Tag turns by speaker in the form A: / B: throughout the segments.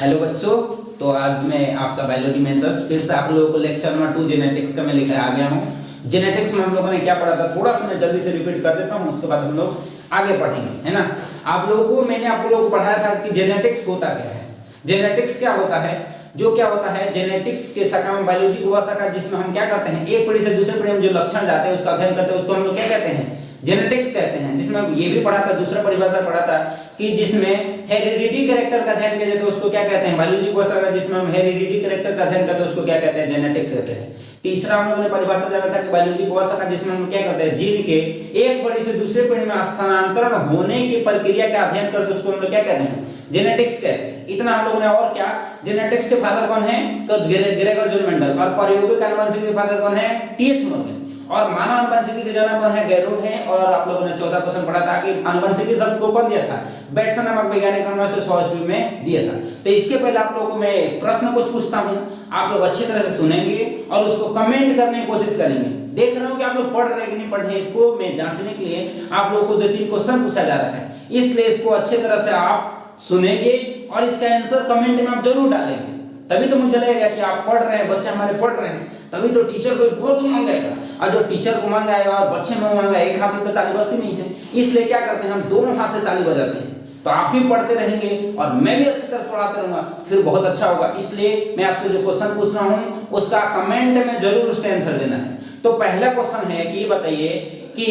A: Hello बच्चों, तो आज मैं आपका बायोलॉजी में फिर से आप लोगों को लेक्चर नंबर 2 जेनेटिक्स का मैं लेकर आ गया हूँ। जेनेटिक्स में हम लोगों ने क्या पढ़ा था, थोड़ा सा मैं जल्दी से रिपीट कर देता हूँ, उसके बाद हम लोग आगे पढ़ेंगे, है ना। आप लोगों को मैंने आप लोगों को पढ़ाया था कि जेनेटिक्स होता क्या है। जेनेटिक्स क्या होता है, क्या होता है जेनेटिक्स के शाखा में बायोलॉजी को वह शाखा जिसमें हम क्या करते हैं, एक पीढ़ी से दूसरे पीढ़ी में जो लक्षण जाते हैं उसका अध्ययन करते हैं, उसको हम लोग क्या कहते हैं, जेनेटिक्स कहते हैं। जिसमें ये भी पढ़ा था, दूसरा परिभाषा पढ़ा था कि जिसमें हेरिडिटी कैरेक्टर का अध्ययन किया जाता है उसको क्या कहते हैं, बायोलॉजी को शाखा जिसमें हम हेरिडिटी कैरेक्टर का अध्ययन करते हैं उसको क्या कहते हैं, जेनेटिक्स कहते हैं। तीसरा हम लोगों ने परिभाषा जाना था कि बायोलॉजी को शाखा जिसमें हम क्या करते हैं, जीन के एक पीढ़ी से दूसरे पीढ़ी में स्थानांतरण होने की प्रक्रिया का अध्ययन करते हैं उसको हम लोग क्या कहते हैं, जेनेटिक्स कहते हैं। इतना हम लोगों ने। और क्या, जेनेटिक्स के फादर कौन है, तो ग्रेगर जॉन मेंडल। और प्रायोगिक आनुवंशिकी के फादर कौन है, टीएच मॉर्गन। और मानव आनुवंशिकी के जनक कौन है, गैरोड है। और आप लोगों ने 14 क्वेश्चन पढ़ा था कि आनुवंशिकी शब्द को कौन दिया था, बेटसन नामक वैज्ञानिक ने 1900 ईस्वी में दिया था। तो इसके पहले आप लोगों को मैं प्रश्न कुछ पूछता हूं, आप लोग अच्छी तरह से सुनेंगे और उसको कमेंट करने की कोशिश करेंगे। देख रहा हूं कि आप लोग पढ़ रहे हैं कि नहीं पढ़ रहे हैं, इसको मैं जांचने के लिए आप लोगों को 2-3 क्वेश्चन पूछा जा रहा है, इसलिए इसको अच्छी तरह से आप सुनेंगे और इसका आंसर कमेंट में आप जरूर डालेंगे। तभी तो मुझे लगेगा कि आप पढ़ रहे हैं, बच्चे हमारे पढ़ रहे हैं, तभी तो टीचर को बहुत उमंग आएगा। और जो टीचर को उमंग आएगा और बच्चे में उमंग आएगा, एक हाथ से तो ताली बजती नहीं है, इसलिए क्या करते हैं हम दोनों हाथ से ताली बजाते हैं। तो आप भी पढ़ते रहेंगे और मैं भी अच्छी तरह से पढ़ाते रहूंगा, फिर बहुत अच्छा होगा। इसलिए मैं आपसे जो क्वेश्चन पूछ रहा हूँ उसका कमेंट में जरूर उसका आंसर देना है। तो पहला क्वेश्चन है कि बताइए कि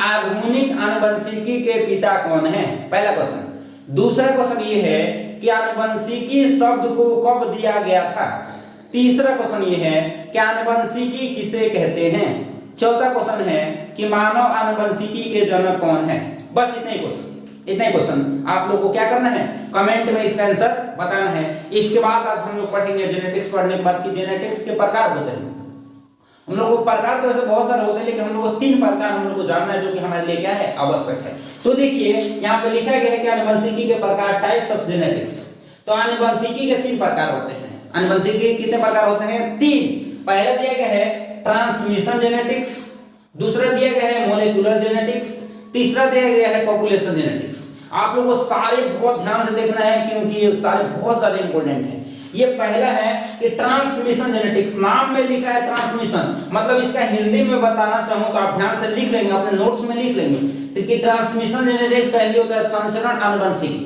A: आधुनिक आनुवंशिकी के पिता कौन है, पहला क्वेश्चन। दूसरा क्वेश्चन ये है कि आनुवंशिकी शब्द को कब दिया गया था। तीसरा क्वेश्चन ये है कि आनुवंशिकी किसे कहते हैं। चौथा क्वेश्चन है कि मानव आनुवंशिकी के जनक कौन है। बस इतना ही क्वेश्चन आप लोग को क्या करना है, कमेंट में इसका आंसर बताना है। इसके बाद आज हम लोग पढ़ेंगे जेनेटिक्स पढ़ने के बाद कि जेनेटिक्स के प्रकार होते हैं। हम लोग को प्रकार तो ऐसे बहुत सारे होते हैं, लेकिन हम लोग को 3 प्रकार हम लोग को जानना है जो कि हमारे लिए क्या है, आवश्यक है। तो देखिए यहाँ पे लिखा गया है कि आनुवंशिकी के प्रकार, टाइप्स ऑफ जेनेटिक्स। तो आनुवंशिकी के 3 प्रकार होते हैं। आनुवंशिकी के कितने प्रकार होते हैं, 3। पहला दिया गया है ट्रांसमिशन जेनेटिक्स, दूसरा दिया गया है मॉलिक्यूलर जेनेटिक्स, तीसरा दिया गया है पॉपुलेशन जेनेटिक्स। आप लोगों को सारे बहुत ध्यान से देखना है क्योंकि ये सारे बहुत ज्यादा इंपॉर्टेंट है। ये पहला है कि ट्रांसमिशन जेनेटिक्स, नाम में लिखा है ट्रांसमिशन, मतलब इसका हिंदी में बताना चाहूँ तो आप ध्यान से लिख लेंगे, अपने नोट्स में लिख लेंगे। तो कि ट्रांसमिशन जेनेटिक्स का हिंदी होता है संचरण आनुवंशिकी,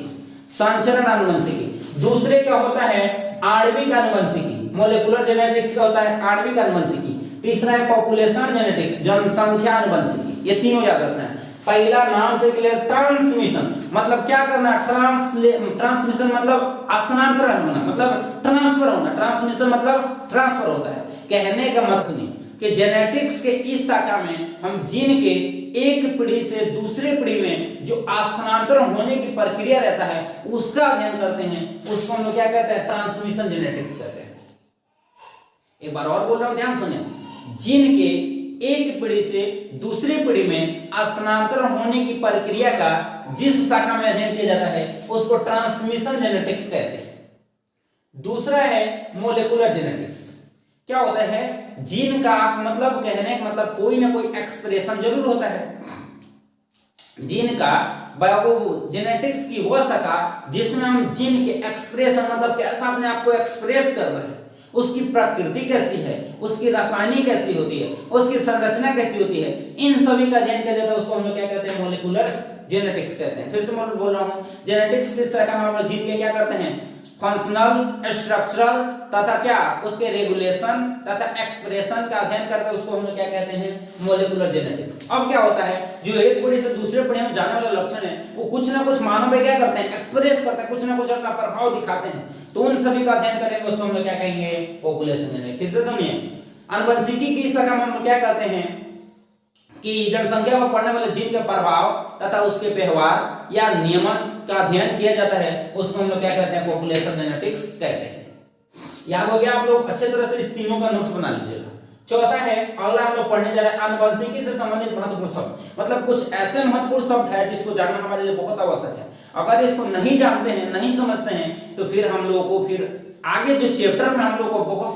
A: संचरण आनुवंशिकी। दूसरे का होता है आणविक आनुवंशिकी, मॉलिक्यूलर जेनेटिक्स का होता है आणविक आनुवंशिकी। तीसरा है पॉपुलेशन जेनेटिक्स, जनसंख्या आनुवंशिकी। ये तीनों याद रखना है। पहला नाम से क्लियर, ट्रांसमिशन मतलब क्या करना, ट्रांसमिशन मतलब स्थानांतरण होना, मतलब ट्रांसफर होना। ट्रांसमिशन मतलब ट्रांसफर होता है। कहने का मतलब सुनिए कि जेनेटिक्स के इस शाखा में हम जीन के एक पीढ़ी से दूसरे पीढ़ी में जो स्थानांतरण होने की प्रक्रिया रहता है उसका अध्ययन करते हैं, उसको हम लोग क्या कहते हैं, ट्रांसमिशन जेनेटिक्स कहते हैं। एक बार और बोल रहा हूं, ध्यान सुनिए। जीन के एक पीढ़ी से दूसरी पीढ़ी में स्थानांतरण होने की प्रक्रिया का जिस शाखा में अध्ययन किया जाता है उसको ट्रांसमिशन जेनेटिक्स कहते हैं। दूसरा है मॉलिक्यूलर जेनेटिक्स। क्या होता है, जीन का मतलब कहने का मतलब कोई ना कोई एक्सप्रेशन जरूर होता है। जीन का जेनेटिक्स की वह शाखा जिसमें हम जीन के एक्सप्रेशन मतलब कैसा अपने आप को एक्सप्रेस कर रहे हैं, उसकी प्रकृति कैसी है, उसकी रासायनिक कैसी होती है, उसकी संरचना कैसी होती है, इन सभी का अध्ययन किया जाता है, उसको हम लोग क्या कहते हैं, मॉलिक्यूलर जेनेटिक्स कहते हैं। फिर से मैं बोल रहा हूं, जेनेटिक्स की शाखा में हम लोग जीन के क्या करते हैं, फंक्शनल, स्ट्रक्चरल तथा क्या उसके रेगुलेशन तथा एक्सप्रेशन का अध्ययन करते हैं, उसको हम लोग क्या कहते हैं, मॉलिक्यूलर जेनेटिक्स। अब क्या होता है, जो एक पीढ़ी से दूसरे पीढ़ी में जाने वाला लक्षण है वो कुछ ना कुछ मानव में क्या करते हैं, एक्सप्रेस करते हैं, कुछ ना कुछ अपना प्रभाव दिखाते हैं, तो उन सभी का अध्ययन करेंगे, उसको हम लोग क्या कहेंगे, पॉपुलेशन जेनेटिक्स। फिर से सुनिए, आनुवंशिकी की शाखा में हम लोग क्या करते हैं कि जनसंख्या पर पड़ने वाले जीन के प्रभाव तथा उसके व्यवहार या नियमन का अध्ययन किया जाता है, उसको हम लोग क्या कहते हैं, पॉपुलेशन जेनेटिक्स कहते हैं। याद हो गया आप लोग, अच्छे तरह से इस तीनों का नोट्स बना लीजिएगा। चौथा है, अगला हम लोग पढ़ने जा रहे हैं आनुवंशिकी से संबंधित महत्वपूर्ण शब्द, मतलब कुछ ऐसे महत्वपूर्ण शब्द है जिसको जानना हमारे लिए बहुत आवश्यक है। अगर इसको नहीं जानते हैं, नहीं समझते हैं, तो फिर हम लोगों को फिर आगे जो चैप्टर में हम लोग को बहुत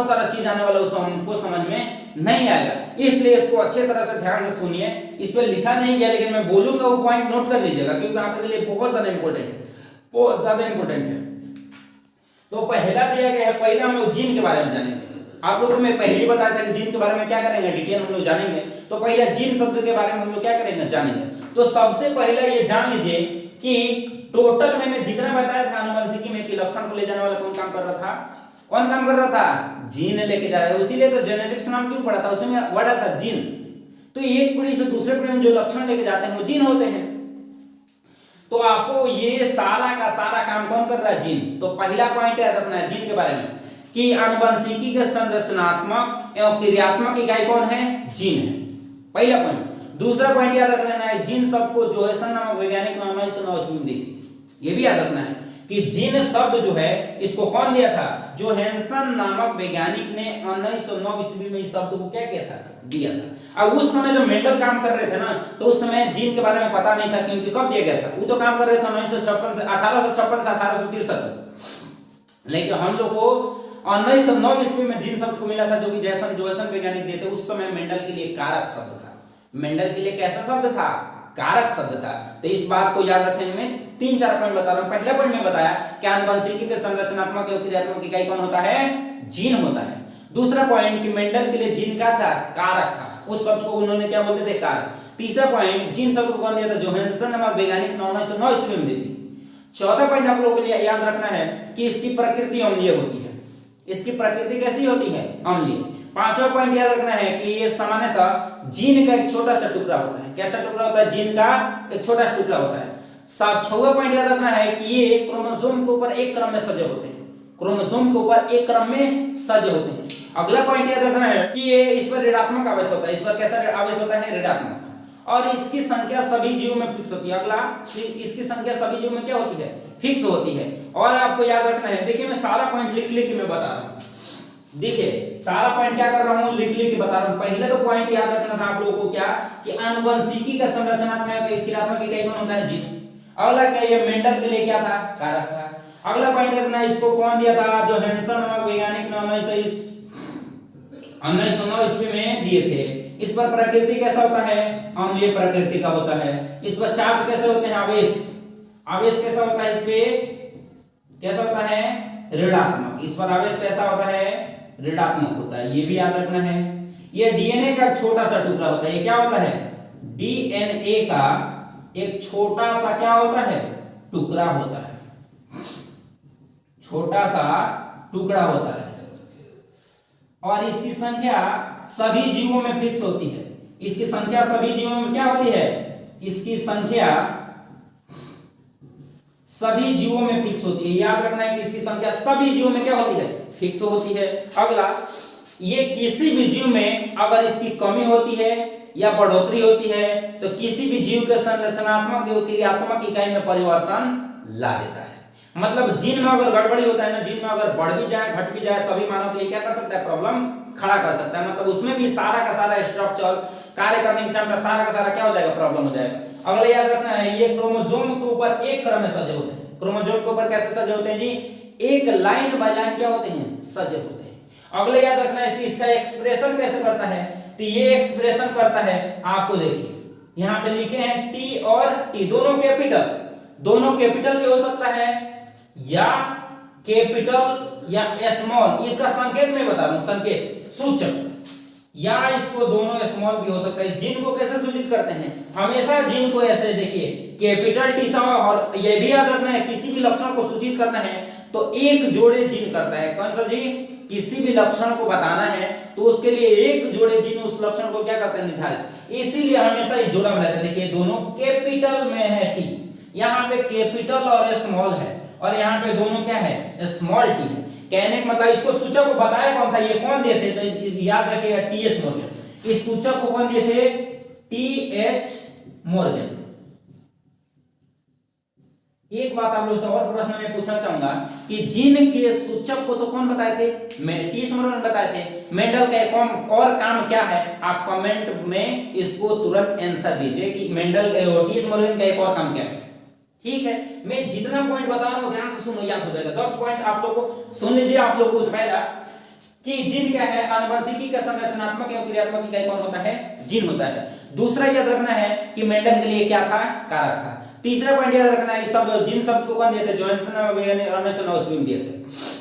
A: सारा चीज आने वाला उसको हमको समझ में नहीं आएगा। इसलिए इसको अच्छे तरह से ध्यान से सुनिए। इस पे लिखा नहीं गया लेकिन मैं बोलूंगा वो पॉइंट नोट कर लीजिएगा क्योंकि आपके लिए बहुत ज्यादा इंपॉर्टेंट है, बहुत ज्यादा इंपॉर्टेंट है। तो पहला दिया गया है, पहला हम लोग जीन के बारे में जानेंगे। आप लोगों को मैं पहले ही बताया था कि जीन के बारे में क्या करेंगे, डिटेल हम लोग जानेंगे। तो पहला जीन शब्द के बारे में हम लोग क्या करेंगे, जानेंगे। तो सबसे पहले ये जान लीजिए कि टोटल मैंने जितना बताया था आनुवंशिकी में कि लक्षण को ले जाने वाला कौन काम कर रहा था, कौन काम कर रहा था, जीन लेके जा रहा है। इसीलिए तो जेनेटिक्स नाम क्यों पड़ा था, उसमें वर्ड था जीन। तो एक पीढ़ी से दूसरे पीढ़ी में जो लक्षण लेके जाते हैं वो जीन होते हैं। तो आपको ये सारा का सारा काम कौन कर रहा है, जीन। तो पहला पॉइंट याद रखना है जीन के बारे में कि आनुवंशिकी के संरचनात्मक एवं क्रियात्मक इकाई कौन है, जीन है, पहला पॉइंट। दूसरा पॉइंट याद रख लेना है, जीन शब्द को जोहानसन नामक वैज्ञानिक ने 1909 में दी थी। ये भी याद रखना है कि जीन शब्द जो है इसको कौन दिया था, जोहानसन नामक वैज्ञानिक ने 1909 ईस्वी में इस शब्द को क्या किया था, दिया था। अब उस समय जो मेंडल काम कर रहे थे ना, तो उस समय जीन के बारे में पता नहीं था, क्योंकि कब दिया गया था, वो तो काम कर रहे थे 1856 से 1863 तक। लेकिन हम लोग को 1909 ईस्वी में जीन शब्द को मिला था, जो कि जोहानसन वैज्ञानिक देते। उस समय मेंडल के लिए कारक शब्द था। मेंडल के लिए कैसा शब्द था, कारक शब्द था। तो इस बात को याद रखने में 3-4 पॉइंट बता रहा हूं। पहला पॉइंट में बताया कि आनुवंशिकी के संरचनात्मक एवं क्रियात्मक इकाई कौन होता है, जीन होता है। दूसरा पॉइंट कि मेंडल के लिए जीन क्या था, कारक था। उस शब्द को उन्होंने क्या बोलते थे, कारक। तीसरा पॉइंट, जीन शब्द को कौन दिया था, जोहानसन नामक वैज्ञानिक ने 1909 ईस्वी में दी थी। चौथा पॉइंट आप लोगों के लिए याद रखना है कि इसकी प्रकृति अम्लीय होती है। इसकी प्रकृति कैसी होती है, अम्लीय। पांचवा पॉइंट याद रखना है कि ये सामान्यतः जीन का एक छोटा सा टुकड़ा होता है। कैसा टुकड़ा होता है, जीन का एक छोटा सा टुकड़ा होता है। छठवां पॉइंट याद रखना है कि ये क्रोमोसोम के ऊपर एक क्रम में सजे होते हैं। क्रोमोसोम के ऊपर एक क्रम में सजे होते हैं। अगला पॉइंट याद रखना है कि ये इस पर ऋणात्मक आवेश होता है। इस पर कैसा आवेश होता है, ऋणात्मक। और इसकी संख्या सभी जीवों में फिक्स होती है। अगला, इसकी संख्या सभी जीवों में क्या होती है, फिक्स होती है। और आपको याद रखना है, देखिए मैं सारा पॉइंट लिख लिख के मैं बता रहा हूं। देखिए सारा पॉइंट क्या कर रहा हूं, लिख लिख के बता रहा हूं। पहले तो पॉइंट याद रखना था आप लोगों को क्या, कि आनुवंशिकी का संरचनात्मक क्रियात्मक इकाई कौन होता है, जीन। अगला क्या, ये मेंडल के लिए क्या था, कारक था। अगला पॉइंट रखना, इसको कौन दिया था, जोहानसन नामक वैज्ञानिक ने 1909 ईस्वी में दिए थे। इस पर प्रकृति कैसा होता है, अम्लीय प्रकृति का होता है। इस पर चार्ज कैसे होते हैं, आवेश। आवेश कैसा होता है, इस पे कैसा होता है, ऋणात्मक। इस पर आवेश कैसा होता है, ऋणात्मक होता है। ये भी याद रखना है। ये डीएनए का छोटा सा टुकड़ा होता है। ये क्या होता है, डीएनए का एक छोटा सा क्या होता है, टुकड़ा होता है। छोटा सा टुकड़ा होता है। और इसकी संख्या सभी जीवों में फिक्स होती है। इसकी संख्या सभी जीवों में क्या होती है, इसकी संख्या सभी जीवों में फिक्स होती है। याद रखना है कि इसकी संख्या सभी जीवों में क्या होती है, फिक्स होती है। अगला, ये किसी भी जीव में अगर इसकी कमी होती है या बढ़ोतरी होती है तो किसी भी जीव के संरचनात्मक एवं क्रियात्मक इकाई में परिवर्तन ला देता है। मतलब जीन में अगर गड़बड़ी होता है ना, जीन में अगर बढ़ भी जाए घट भी जाए, तभी मानव के लिए क्या कर सकता है, प्रॉब्लम खड़ा कर सकता है। मतलब उसमें भी सारा का सारा स्ट्रक्चर, कार्य करने की क्षमता, सारा का सारा क्या हो जाएगा, प्रॉब्लम हो जाएगा। अगला याद रखना है, ये क्रोमोसोम के ऊपर एक क्रम में सजे होते हैं। क्रोमोसोम के ऊपर कैसे सजे होते हैं जी, एक लाइन बाय लाइन क्या होते हैं, सजे होते हैं। अगले याद रखना है कि इसका एक्सप्रेशन कैसे करता है, तो ये एक्सप्रेशन करता है, आपको देखिए यहां पे लिखे हैं टी और टी, दोनों कैपिटल भी हो सकता है या कैपिटल या स्मॉल। इसका संकेत मैं बता रहा हूं, संकेत, सूचक, या इसको दोनों स्मॉल भी हो सकता है। जीन को कैसे सूचित करते हैं, हमेशा जीन को ऐसे देखिए, कैपिटल टी सा। और ये भी याद रखना है, किसी भी लक्षण को सूचित करना है तो एक जोड़े जीन करता है। कौन सा जी, किसी भी लक्षण को बताना है तो उसके लिए एक जोड़े जीन उस लक्षण को क्या करते हैं, निर्धारित। इसीलिए हमेशा ये जोड़ा में रहता है। देखिए दोनों कैपिटल में है टी, यहाँ पे कैपिटल और स्मॉल है, और यहाँ पे दोनों क्या है, स्मॉल टी है। कहने का मतलब, इसको सूचक को बताया कौन था, ये कौन दिए थे, तो याद रखिएगा टीएच मॉर्गन। इस सूचक को कौन दिए थे, टीएच मॉर्गन। एक बात आप लोगों से और प्रश्न में पूछना चाहूंगा कि जीन के सूचक को तो कौन बताए थे, मैं टीएच मॉर्गन बताए थे। मेंडल का एक और काम क्या है, आप कमेंट में इसको तुरंत आंसर दीजिए कि मेंडल का, टीएच मॉर्गन का एक और काम क्या है। ठीक है, मैं जितना पॉइंट बता रहा हूं ध्यान से सुनो, याद हो जाएगा। 10 पॉइंट आप लोग को सुन लीजिए। आप लोग को पहला कि जीन क्या है, आनुवंशिकी का संरचनात्मक एवं क्रियात्मक इकाई कौन होता है, जीन होता है। दूसरा याद रखना है कि मेंडल के लिए क्या था, कारक था। तीसरा पॉइंट याद रखना है, सब जीन शब्द को कौन दिए थे, जोहानसन नामक वैज्ञानिक ने 1909 ईस्वी में दिए थे।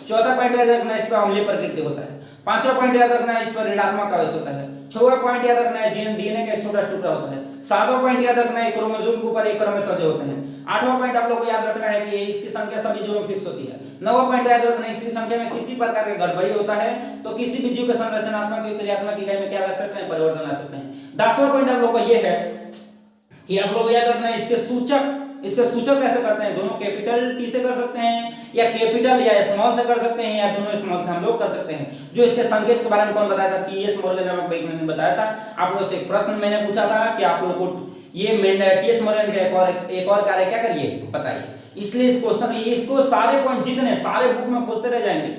A: चौथा पॉइंट याद रखना है, इस पर अम्लीय प्रकृति होता है। पांचवा पॉइंट याद रखना है, इस पर ऋणात्मक आवेश होता है। छठवां पॉइंट याद रखना है, डीएनए का एक छोटा टुकड़ा होता है। सातवां पॉइंट याद रखना है, क्रोमोसोम के ऊपर एक क्रम में सजे होते हैं। आठवां पॉइंट आप लोग को याद रखना है कि इसकी संख्या सभी जीवों में फिक्स होती है। नौवां पॉइंट याद रखना है, इसकी संख्या में किसी प्रकार का गड़बड़ी होता है तो किसी भी जीव के संरचनात्मक या क्रियात्मक इकाई में क्या लग सकते हैं, परिवर्तन ला सकते हैं। 10वां पॉइंट आप लोग को ये है कि आप लोग याद रखना है, इसके सूचक कैसे करते हैं, दोनों कैपिटल टी से कर सकते हैं या कैपिटल या स्मॉल से कर सकते हैं या दोनों स्मॉल से हम लोग कर सकते हैं। जो इसके संकेत के बारे में कौन बताया था, टीएच मॉर्गन नामक वैज्ञानिक ने बताया था। आप लोगों से एक प्रश्न मैंने पूछा था कि आप लोगों को ये टीएच मॉर्गन का एक और कार्य क्या करिए बताइए। इसलिए इस क्वेश्चन इसको सारे पॉइंट जितने सारे बुक में पूछते रह जाएंगे,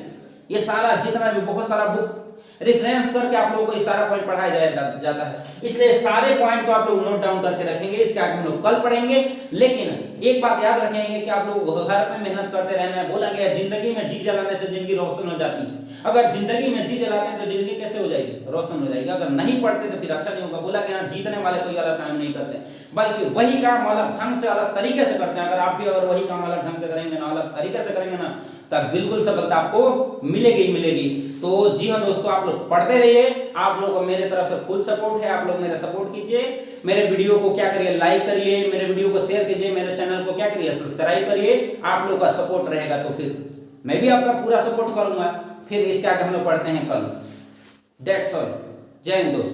A: ये सारा जितना भी बहुत सारा बुक रेफरेंस करके आप लोगों को इस सारा पॉइंट पढ़ाया जाता है। इसलिए सारे पॉइंट को आप लोग नोट डाउन करके रखेंगे, इसके आगे हम लोग कल पढ़ेंगे। लेकिन एक बात याद रखेंगे कि आप लोग घर पे मेहनत करते रहना है। बोला गया जिंदगी में जी जलाने से जिंदगी रोशन हो जाती है। अगर जिंदगी में जी जलाते हैं तो जिंदगी कैसे हो जाएगी, रोशन हो जाएगी। अगर नहीं पढ़ते तो फिर अच्छा नहीं होगा। बोला गया जीतने वाले कोई अलग काम नहीं करते, बल्कि वही काम अलग ढंग से अलग तरीके से करते हैं। अगर आप भी अगर वही काम अलग ढंग से करेंगे ना, अलग तरीके से करेंगे ना, तब बिल्कुल सफलता आपको मिलेगी। तो जी हाँ दोस्तों, आप लोग पढ़ते रहिए। आप लोगों को मेरे तरफ से फुल सपोर्ट है। आप लोग मेरा सपोर्ट कीजिए। मेरे वीडियो को क्या करिए, लाइक करिए, मेरे वीडियो को शेयर कीजिए, मेरे चैनल को क्या करिए, सब्सक्राइब करिए। आप लोग का सपोर्ट रहेगा तो फिर मैं भी आपका पूरा सपोर्ट करूंगा। फिर इसके आगे हम लोग पढ़ते हैं कल। That's all. जय हिंद दोस्तों।